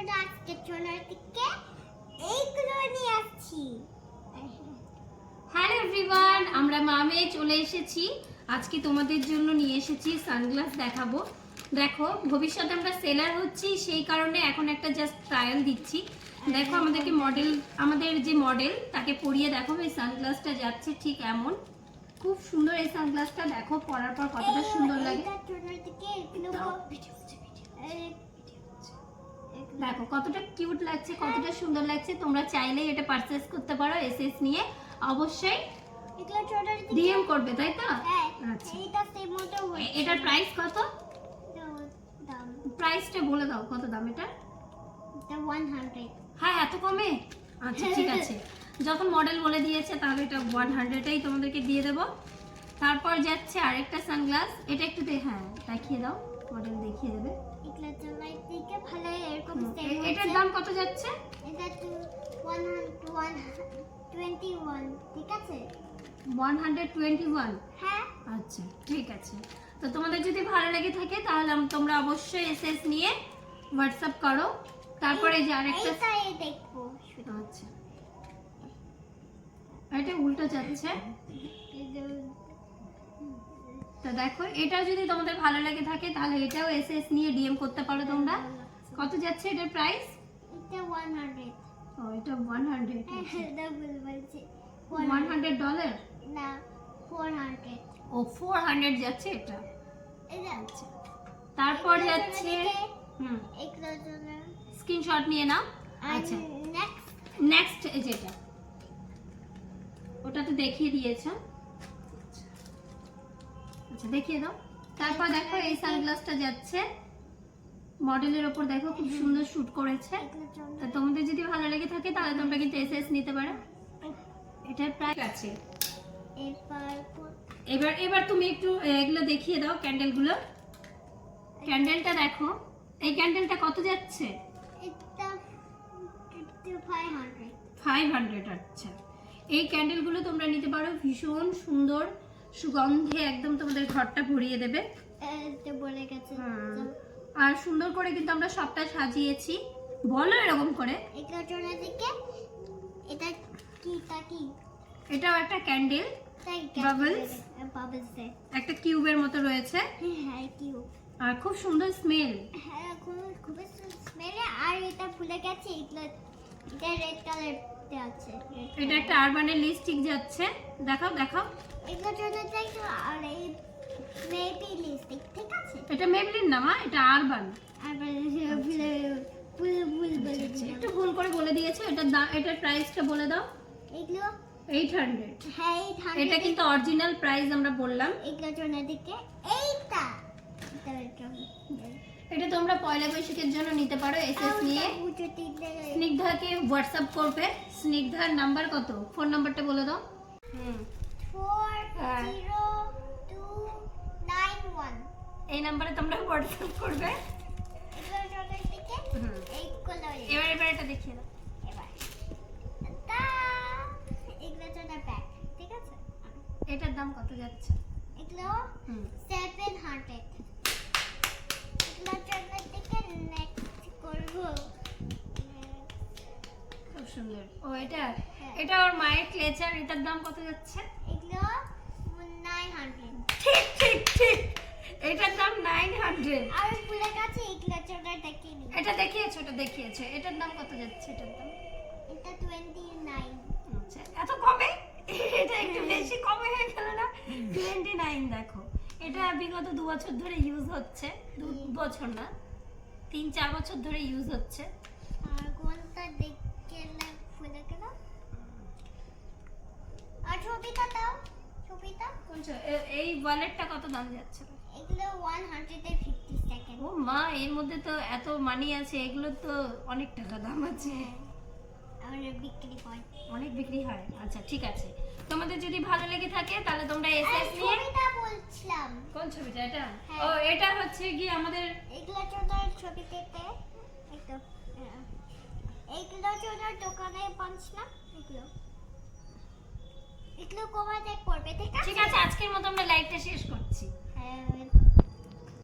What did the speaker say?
জন্য আজকে ছোটর থেকে এইগুলো নিয়ে আসছি। হ্যালো এভরিওয়ান, আমরা মামে চলে এসেছি। আজকে তোমাদের জন্য নিয়ে এসেছি সানগ্লাস দেখাবো। দেখো, ভবিষ্যতে আমরা সেলার হচ্ছি, সেই কারণে এখন একটা জাস্ট ট্রায়াল দিচ্ছি। দেখো আমাদের যে মডেল তাকে পরিয়ে দেখো এই সানগ্লাসটা যাচ্ছে ঠিক এমন। খুব সুন্দর এই সানগ্লাসটা, দেখো পরার পর কতটা সুন্দর লাগে। দেখো কতটা কিউট লাগছে, কতটা সুন্দর লাগছে। তোমরা চাইলে এটা পারচেজ করতে পারো এসএস নিয়ে। অবশ্যই ডিএম করবে, তাই তো? আচ্ছা, এটার প্রাইস কত? প্রাইসটা বলে দাও, কত দাম এটা? 100। হ্যাঁ, এত কমে? আচ্ছা ঠিক আছে, যখন মডেল বলে দিয়েছে তাহলে এটা 100-এই তোমাদেরকে দিয়ে দেব। তারপর যাচ্ছে আরেকটা সানগ্লাস, এটা একটু হ্যাঁ দেখিয়ে দাও, মডেল দেখিয়ে দেবে। এটার দাম কত যাচ্ছে? এটা 121, ঠিক আছে? 121? হ্যাঁ। আচ্ছা ঠিক আছে, তো তোমাদের যদি ভালো লেগে থাকে তাহলে তোমরা অবশ্যই এসএস নিয়ে হোয়াটসঅ্যাপ করো। তারপরে যে আরেকটা দেখবো। আচ্ছা, এটা উল্টো যাচ্ছে। তো দেখো, এটাও যদি তোমাদের ভালো লাগে থাকে তাহলে এটাও এসএস নিয়ে ডিএম করতে পারো তোমরা। কত যাচ্ছে এটার প্রাইস? এটা 100। ও, এটা 100? এটা ভুল বলছি। $100? না, 400। ও, 400 যাচ্ছে এটা। এটা আচ্ছা, তারপর যাচ্ছে এগুলো জন্য স্ক্রিনশট নিয়ে নাও। আচ্ছা, নেক্সট যেটা ওটা তো দেখিয়ে দিয়েছো। আচ্ছা, দেখিয়ে দাও। তারপর দেখো এই সানগ্লাসটা যাচ্ছে মডেলের ওপর, দেখো খুব সুন্দর শুট করেছে। তো তোমাদের যদি ভালো লেগে থাকে তাহলে তোমরা কিন্তু এসএস নিতে পারো। এটার প্রাইস আছে। এবার তুমি একটু এগুলো দেখিয়ে দাও, ক্যান্ডেলগুলো। ক্যান্ডেলটা দেখো, এই ক্যান্ডেলটা কত যাচ্ছে? এটা 500। 500? আচ্ছা, এই ক্যান্ডেলগুলো তোমরা নিতে পারো, ভীষণ সুন্দর সুগন্ধে একদম তোমাদের ঘরটা ভরিয়ে দেবে। এটা বলে গেছে। আর সুন্দর করে কিন্তু আমরা সবটা সাজিয়েছি, বলো এরকম করে। এগুলো জন্য দিকে এটা কি এটাও একটা ক্যান্ডেল, বাবলস একটা কিউবের মতো রয়েছে। হ্যাঁ, কিউব। আর খুব সুন্দর স্মেল। হ্যাঁ, খুব স্মেল। আর এটা ফুলে গেছে, এগুলো এটা রেড কালার আছে। এটা একটা আরবানের লিপস্টিক যাচ্ছে, দেখাও দেখাও। এগুলো জন্য দেখো, আর এই মেবি লিপস্টিক, ঠিক আছে? এটা মেবলিন না মা, এটা আরবান। একটু ভুল করে বলে দিয়েছে। এটার প্রাইসটা বলে দাও। এগুলো 800? হ্যাঁ, 800। এটা কিন্তু অরিজিনাল প্রাইস আমরা বললাম। এগুলো জন্য দিকে এইটা এটা তোমরা পয়লা বৈশাখের জন্য নিতে পারো এসএস নিয়ে। স্নিগ্ধাকে হোয়াটসঅ্যাপ করবে। স্নিগ্ধার নাম্বার কত? ফোন নাম্বারটা বলে দাও। 40291। এই নাম্বারে তোমরা হোয়াটসঅ্যাপ করবে। এবার এটা দেখিয়ে দাও। ঠিক আছে, এটার দাম কত যাচ্ছে? এগুলো 700। এগুলোর জন্য থেকে নেক্সট করব। খুব সুন্দর। ও, এটা ওর মায়ের ক্লেচার, এটার দাম কত যাচ্ছে? এগুলো 900। ঠিক ঠিক ঠিক, এটার দাম 900। আর ফুলের কাছে এগুলোর জন্য দেখিনি। এটা দেখিয়েছো, এটার দাম কত যাচ্ছে? এটার দাম এটা 29। আচ্ছা, এত কমে? এটা একটু বেশি কমে হয়ে গেল না? 29। দেখো, এটা বিগত 2 বছর ধরে ইউজ হচ্ছে। 2 বছর না, 3-4 বছর ধরে ইউজ হচ্ছে। আর কোনটা দেখে ফুলে গেল? আর ছবিটা দাও, ছবিটা কোনটা? এই ওয়ালেটটা কত দাম যাচ্ছে? এগুলো 150 সেকেন্ড। ও মা, এর মধ্যে তো এত মানি আছে, এগুলো তো অনেক টাকা দাম আছে। আমাদের বিক্রি হয়, অনেক বিক্রি হয়। আচ্ছা ঠিক আছে, তোমাদের যদি ভালো লেগে থাকে তাহলে তোমরা এসএস নিয়ে। ছবিটা বলছিলাম। কোন ছবিটা? এটা? হ্যাঁ। ও, এটা হচ্ছে কি আমাদের এগুলো জন্য ছবি দেখতে একটু এগুলো জন্য দোকানে পাঁচলাম। এগুলো কমাতে পড়বে, ঠিক আছে? ঠিক আছে, আজকের মতো আমরা লাইভটা শেষ করছি। হ্যাঁ।